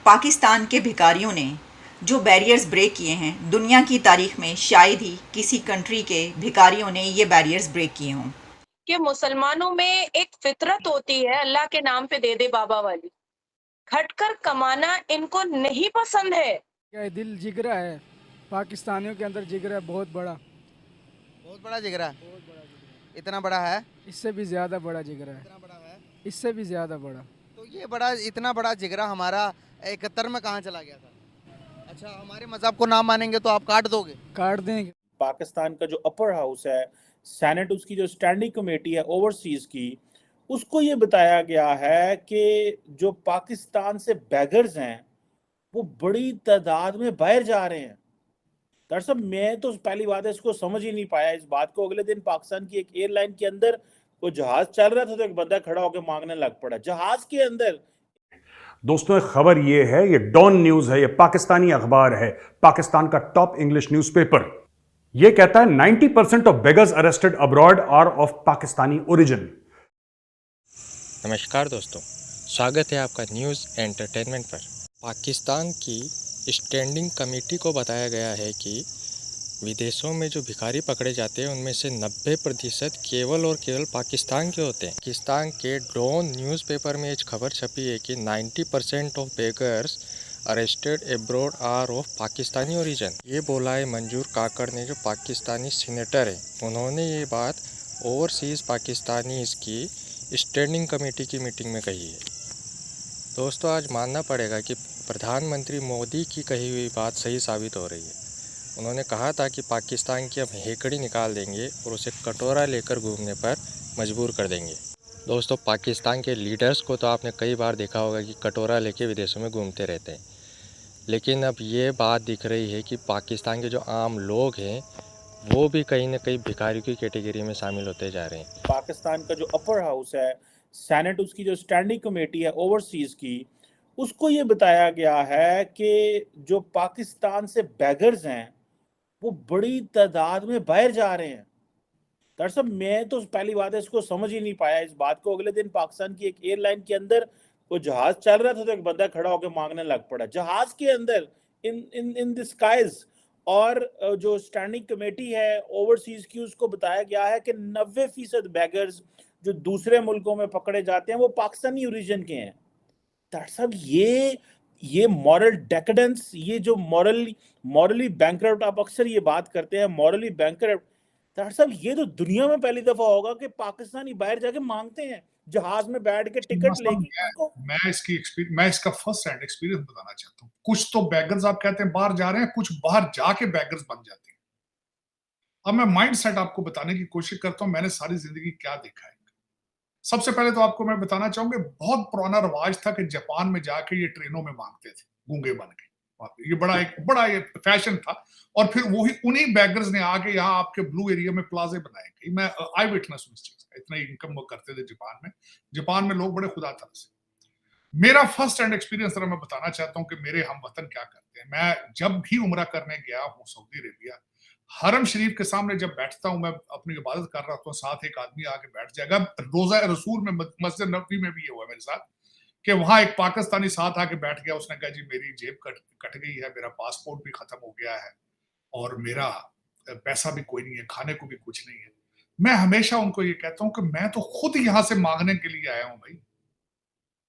पाकिस्तान के भिखारियों ने जो बैरियर्स ब्रेक किए हैं, दुनिया की तारीख में शायद ही किसी कंट्री के भिखारियों ने ये बैरियर्स ब्रेक किए हों। कि मुसलमानों में एक फितरत होती है अल्लाह के नाम पे दे दे बाबा वाली। खटकर कमाना इनको नहीं पसंद है। क्या दिल जिगरा है, पाकिस्तानियों के अंदर जिगरा है बहुत बड़ा। बहुत बड़ा जिगरा। बहुत बड़ा जिगरा इतना बड़ा है? है, इससे भी ज़्यादा बड़ा जिगरा है, इतना बड़ा है? इससे भी ज़्यादा बड़ा। तो ये बड़ा इतना बड़ा जिगरा हमारा 71 में कहाँ चला गया था? अच्छा, हमारे मज़हब को ना मानेंगे तो आप काट दोगे? काट देंगे। पाकिस्तान का जो अपर हाउस है, सेनेट, उसकी जो स्टैंडिंग कमेटी है ओवरसीज की, उसको ये बताया गया है कि जो पाकिस्तान से बैगर्स हैं वो बड़ी तादाद में बाहर जा रहे हैं। दरअसल मैं तो पहली बात है इसको समझ ही नहीं पाया इस बात को। अगले दिन पाकिस्तान की एक एयरलाइन के अंदर वो जहाज चल रहा था तो एक बंदा खड़ा होकर मांगने लग पड़ा जहाज के अंदर। दोस्तों, एक खबर ये है, ये डॉन न्यूज है, ये पाकिस्तानी अखबार है, पाकिस्तान का टॉप इंग्लिश न्यूज़पेपर। ये कहता है 90% of beggars arrested abroad are of Pakistani origin. नमस्कार दोस्तों, स्वागत है आपका न्यूज़ एंटरटेनमेंट पर। पाकिस्तान की स्टैंडिंग कमेटी को बताया गया है कि विदेशों में जो भिखारी पकड़े जाते हैं उनमें से 90% केवल और केवल पाकिस्तान के होते हैं। पाकिस्तान के डॉन न्यूज़पेपर में एक खबर छपी है कि 90% of beggars arrested abroad are of Pakistani origin. ये बोला है मंजूर काकड़ ने, जो पाकिस्तानी सीनेटर है। उन्होंने ये बात ओवरसीज़ पाकिस्तानी इसकी स्टैंडिंग कमेटी की मीटिंग में कही है। दोस्तों, आज मानना पड़ेगा कि प्रधानमंत्री मोदी की कही हुई बात सही साबित हो रही है। उन्होंने कहा था कि पाकिस्तान की हम हेकड़ी निकाल देंगे और उसे कटोरा लेकर घूमने पर मजबूर कर देंगे। दोस्तों, पाकिस्तान के लीडर्स को तो आपने कई बार देखा होगा कि कटोरा लेके विदेशों में घूमते रहते हैं, लेकिन अब ये बात दिख रही है कि पाकिस्तान के जो आम लोग हैं वो भी कहीं ना कहीं भिखारियों की कैटेगरी में शामिल होते जा रहे हैं। पाकिस्तान का जो अपर हाउस है, सेनेट, उसकी जो स्टैंडिंग कमेटी है ओवरसीज की, उसको ये बताया गया है कि जो पाकिस्तान से बैगर्स हैं वो बड़ी तादाद में बाहर जा रहे हैं। दरअसल मैं तो पहली बात है इसको समझ ही नहीं पाया इस बात को। अगले दिन पाकिस्तान की एक एयरलाइन के अंदर वो जहाज चल रहा था तो एक बंदा खड़ा होकर मांगने लग पड़ा जहाज के अंदर, इन इन इन द स्काइज। और जो स्टैंडिंग कमेटी है ओवरसीज की, उसको बताया गया है कि 90% बैगर्स जो दूसरे मुल्कों में पकड़े जाते हैं वो पाकिस्तानी ओरिजिन के हैं। दरअसल ये मॉरल डेकेडेंस, ये जो मॉरली बैंकरप्ट, आप अक्सर ये बात करते हैं मॉरली बैंकरप्ट, दरअसल ये तो दुनिया में पहली दफा होगा कि पाकिस्तानी बाहर जाके मांगते हैं जहाज में बैठ के टिकट लेके। मैं इसका फर्स्ट हैंड एक्सपीरियंस बताना चाहता हूँ। कुछ तो बैगर्स आप कहते हैं बाहर जा रहे हैं, कुछ बाहर जाके बैगर्स बन जाते हैं। अब मैं माइंड सेट आपको बताने की कोशिश करता हूँ, मैंने सारी जिंदगी क्या देखा है। सबसे पहले तो आपको मैं बताना चाहूंगा, बहुत पुराना रवाज था कि जापान में जाके ये ट्रेनों में मांगते थे गूंगे बन के। ये बड़ा ये फैशन था। और फिर वही उन्हीं बैगर्स ने आके यहाँ आपके ब्लू एरिया में प्लाजे बनाए। मैं आई विटनेस हूं इस चीज का। इतना इनकम वो करते थे जापान में लोग बड़े खुदा तरह से। मेरा फर्स्ट हैंड एक्सपीरियंस जरा मैं बताना चाहता हूँ कि मेरे हम वतन क्या करते हैं। मैं जब भी उम्रा करने गया हूँ सऊदी अरेबिया, हरम शरीफ के सामने जब बैठता हूं, मैं अपनी इबादत कर रहा हूं, साथ एक आदमी आके बैठ जाएगा। रोजा रसूल में, मस्जिद नबवी में भी ये हुआ मेरे साथ कि वहां एक पाकिस्तानी साथ आके बैठ गया। उसने कहा जी मेरी जेब कट गई है, मेरा पासपोर्ट भी खत्म हो गया है और मेरा पैसा भी कोई नहीं है, खाने को भी कुछ नहीं है। मैं हमेशा उनको ये कहता हूं कि मैं तो खुद यहां से मांगने के लिए आया हूं भाई,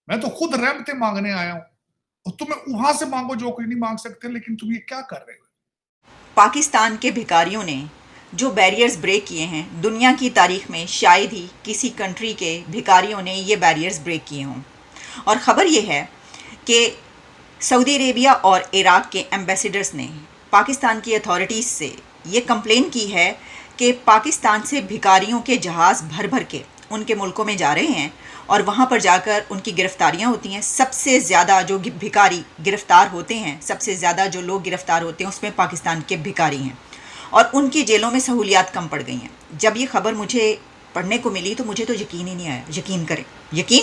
मैं तो खुद रहमतें मांगने आया हूं और तुम्हें वहां से मांगो जो कोई नहीं मांग सकते, लेकिन तुम ये क्या कर रहे हो। पाकिस्तान के भिखारियों ने जो बैरियर्स ब्रेक किए हैं, दुनिया की तारीख में शायद ही किसी कंट्री के भिखारियों ने ये बैरियर्स ब्रेक किए हों। और ख़बर ये है कि सऊदी अरेबिया और इराक़ के एम्बेसडर्स ने पाकिस्तान की अथॉरिटीज़ से ये कंप्लेन की है कि पाकिस्तान से भिखारियों के जहाज़ भर भर के उनके मुल्कों में जा रहे हैं और वहाँ पर जाकर उनकी गिरफ़्तारियाँ होती हैं। सबसे ज़्यादा जो भिखारी गिरफ़्तार होते हैं, सबसे ज़्यादा जो लोग गिरफ़्तार होते हैं उसमें पाकिस्तान के भिखारी हैं और उनकी जेलों में सहूलियात कम पड़ गई हैं। जब ये ख़बर मुझे पढ़ने को मिली तो मुझे तो यकीन ही नहीं आया। यकीन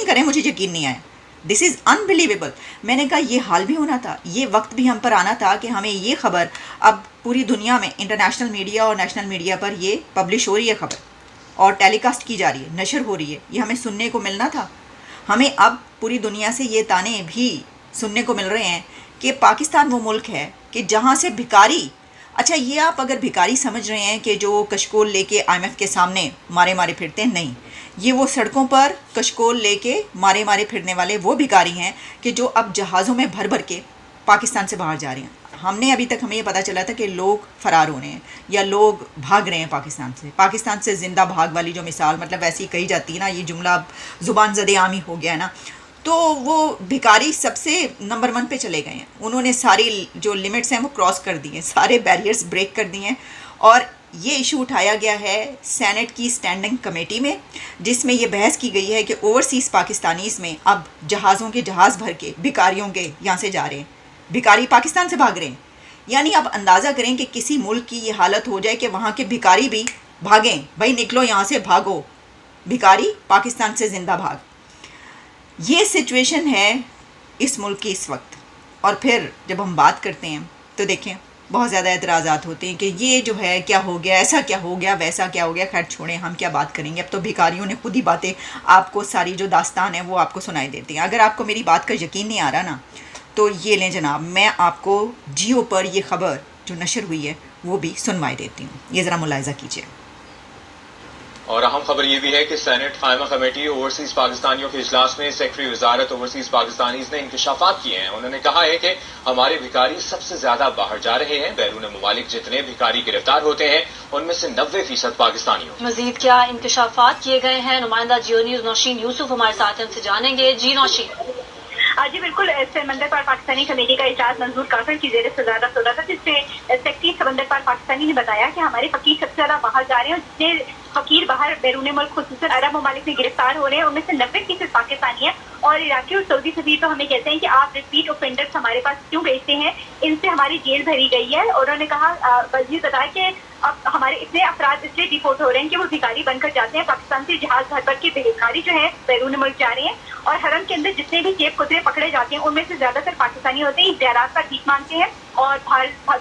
करें मुझे यकीन नहीं आया। This is unbelievable. मैंने कहा ये हाल भी होना था, ये वक्त भी हम पर आना था कि हमें ये ख़बर अब पूरी दुनिया में इंटरनेशनल मीडिया और नेशनल मीडिया पर ये पब्लिश हो रही है ख़बर और टेलीकास्ट की जा रही है, नशर हो रही है। ये हमें सुनने को मिलना था। हमें अब पूरी दुनिया से ये ताने भी सुनने को मिल रहे हैं कि पाकिस्तान वो मुल्क है कि जहाँ से भिखारी, अच्छा ये आप अगर भिखारी समझ रहे हैं कि जो कशकोल लेके IMF के सामने मारे मारे फिरते हैं, नहीं, ये वो सड़कों पर कशकोल लेके मारे मारे फिरने वाले वो भिखारी हैं कि जो अब जहाज़ों में भर भर के पाकिस्तान से बाहर जा रहे हैं। हमने अभी तक हमें ये पता चला था कि लोग फ़रार हो रहे हैं या लोग भाग रहे हैं पाकिस्तान से ज़िंदा भाग वाली जो मिसाल मतलब वैसी कही जाती है ना, ये जुमला ज़ुबान ज़दे आमी हो गया है ना, तो वो भिखारी सबसे नंबर 1 पे चले गए हैं। उन्होंने सारी जो लिमिट्स हैं वो क्रॉस कर दी हैं, सारे बैरियर्स ब्रेक कर दिए हैं। और ये इशू उठाया गया है सेनेट की स्टैंडिंग कमेटी में, जिसमें ये बहस की गई है कि ओवरसीज़ पाकिस्तानीज़ में अब जहाज़ों के जहाज़ भर के भिखारियों के यहाँ से जा रहे हैं, भिखारी पाकिस्तान से भाग रहे हैं। यानी आप अंदाज़ा करें कि किसी मुल्क की ये हालत हो जाए कि वहाँ के भिखारी भी भागें, भाई निकलो यहाँ से, भागो, भिखारी पाकिस्तान से ज़िंदा भाग। ये सिचुएशन है इस मुल्क की इस वक्त। और फिर जब हम बात करते हैं तो देखें बहुत ज़्यादा एतराज़ात होते हैं कि ये जो है क्या हो गया, ऐसा क्या हो गया, वैसा क्या हो गया। खैर छोड़ें, हम क्या बात करेंगे, अब तो भिखारियों ने खुद ही बातें आपको, सारी जो दास्तान है वो आपको सुनाई देती हैं। अगर आपको मेरी बात का यकीन नहीं आ रहा ना, तो ये लें जनाब, मैं आपको जियो पर ये ख़बर जो नशर हुई है वो भी सुनवाई देती हूँ, ये ज़रा मुलाहिज़ा कीजिए। और अहम खबर ये भी है कि सेनेट कायमा कमेटी ओवरसीज पाकिस्तानियों के इजलास में सेक्रेटरी वजारत ओवरसीज पाकिस्तानीज ने इंकशाफात किए हैं। उन्होंने कहा है कि हमारे भिखारी सबसे ज्यादा बाहर जा रहे हैं। बैरून मुमालिक जितने भिखारी गिरफ्तार होते हैं उनमें से 90% पाकिस्तानी होते हैं। मजीद क्या इंकशाफात किए गए हैं, नुमाइंदा जियो न्यूज नौशीन यूसुफ हमारे साथ हैं, उनसे जानेंगे। जी नौशीन। जी बिल्कुल, समंदर पार पाकिस्तानी कमेटी का इजलास मंजूर काफिर की जेर सदारत हो रहा था, जिसमें सेक्रेटरी समंदर पार पाकिस्तानी ने बताया कि हमारे फकीर सबसे ज्यादा बाहर जा रहे हैं और जितने फकीर बाहर बैरून मुल्क खुसूसन अरब ममालिक में गिरफ्तार हो रहे हैं उनमें से 90% पाकिस्तानी है। और इराकी और सऊदी सफीर तो हमें कहते हैं कि आप रिपीट ऑफेंडर्स हमारे पास क्यों भेजते हैं, इनसे हमारी जेल भरी गई है। और उन्होंने कहा, वजीर बताया कि अब हमारे इतने अफराद इसलिए डिपोर्ट हो रहे हैं कि वो भिखारी बनकर जाते हैं, पाकिस्तान से जहाज भर भर के भिखारी जो है बैरून मुल्क जा रहे हैं। और हरम के अंदर जितने भी जेब कुतरे पकड़े जाते हैं उनमें से ज्यादातर पाकिस्तानी होते हैं, ज़रात पर भीख मांगते हैं। और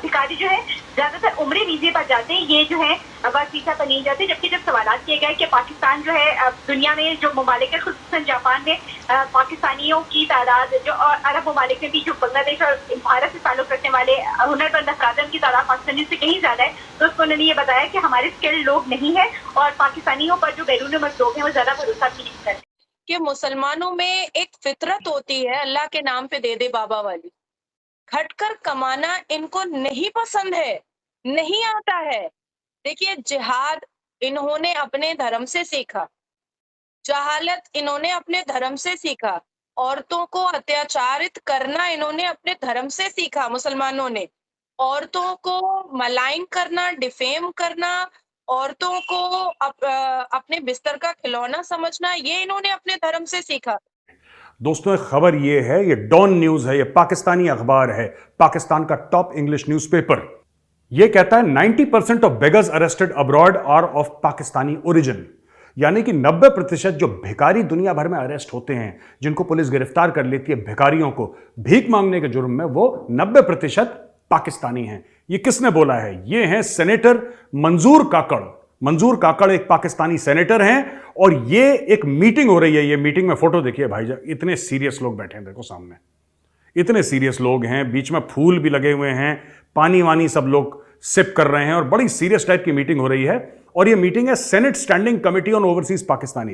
भिखारी जो है ज्यादातर उम्रे वीजे पर जाते हैं, ये जो है वर्क वीजा पर नहीं जाते। जबकि जब सवाल किए गए कि पाकिस्तान जो है दुनिया में जो ममालिक है, खुसूसन जापान में पाकिस्तानियों की तादाद जो, और अरब ममालिक में भी जो बांग्लादेश और भारत से ताल्लुक रखने वाले हुनरमंद अफराद की तादाद पाकिस्तानी से कहीं ज्यादा है, तो उसको उन्होंने ये बताया कि हमारे स्किल्ड लोग नहीं है और पाकिस्तानियों पर जो बैरून मुल्क लोग हैं वो ज्यादा भरोसा नहीं करते। कि मुसलमानों में एक फितरत होती है अल्लाह के नाम पे दे दे बाबा वाली, खटकर कमाना इनको नहीं पसंद है, नहीं आता है। देखिए, जिहाद इन्होंने अपने धर्म से सीखा, जहालत इन्होंने अपने धर्म से सीखा, औरतों को अत्याचारित करना इन्होंने अपने धर्म से सीखा। मुसलमानों ने औरतों को मलाइन करना, डिफेम करना, औरतों को अपने बिस्तर का खिलौना समझना, ये इन्होंने अपने धर्म से सीखा। दोस्तों, एक खबर ये है, ये डॉन न्यूज है, ये पाकिस्तानी अखबार है, पाकिस्तान का टॉप इंग्लिश न्यूज़पेपर। ये कहता है 90% of beggars arrested abroad are of Pakistani origin. यानी कि 90% जो भिखारी दुनिया भर में अरेस्ट होते हैं, जिनको पुलिस गिरफ्तार कर लेती है भिखारियों को भीख मांगने के जुर्म में, वो 90% पाकिस्तानी हैं। ये किसने बोला है? ये हैं सेनेटर मंजूर काकड़। मंजूर काकड़ एक पाकिस्तानी सेनेटर हैं और ये एक मीटिंग हो रही है। ये मीटिंग में फोटो देखिए भाईजान, इतने सीरियस लोग बैठे हैं, देखो सामने इतने सीरियस लोग हैं, बीच में फूल भी लगे हुए हैं, पानी वानी सब लोग सिप कर रहे हैं और बड़ी सीरियस टाइप की मीटिंग हो रही है। और ये मीटिंग है senate standing committee on overseas Pakistanis.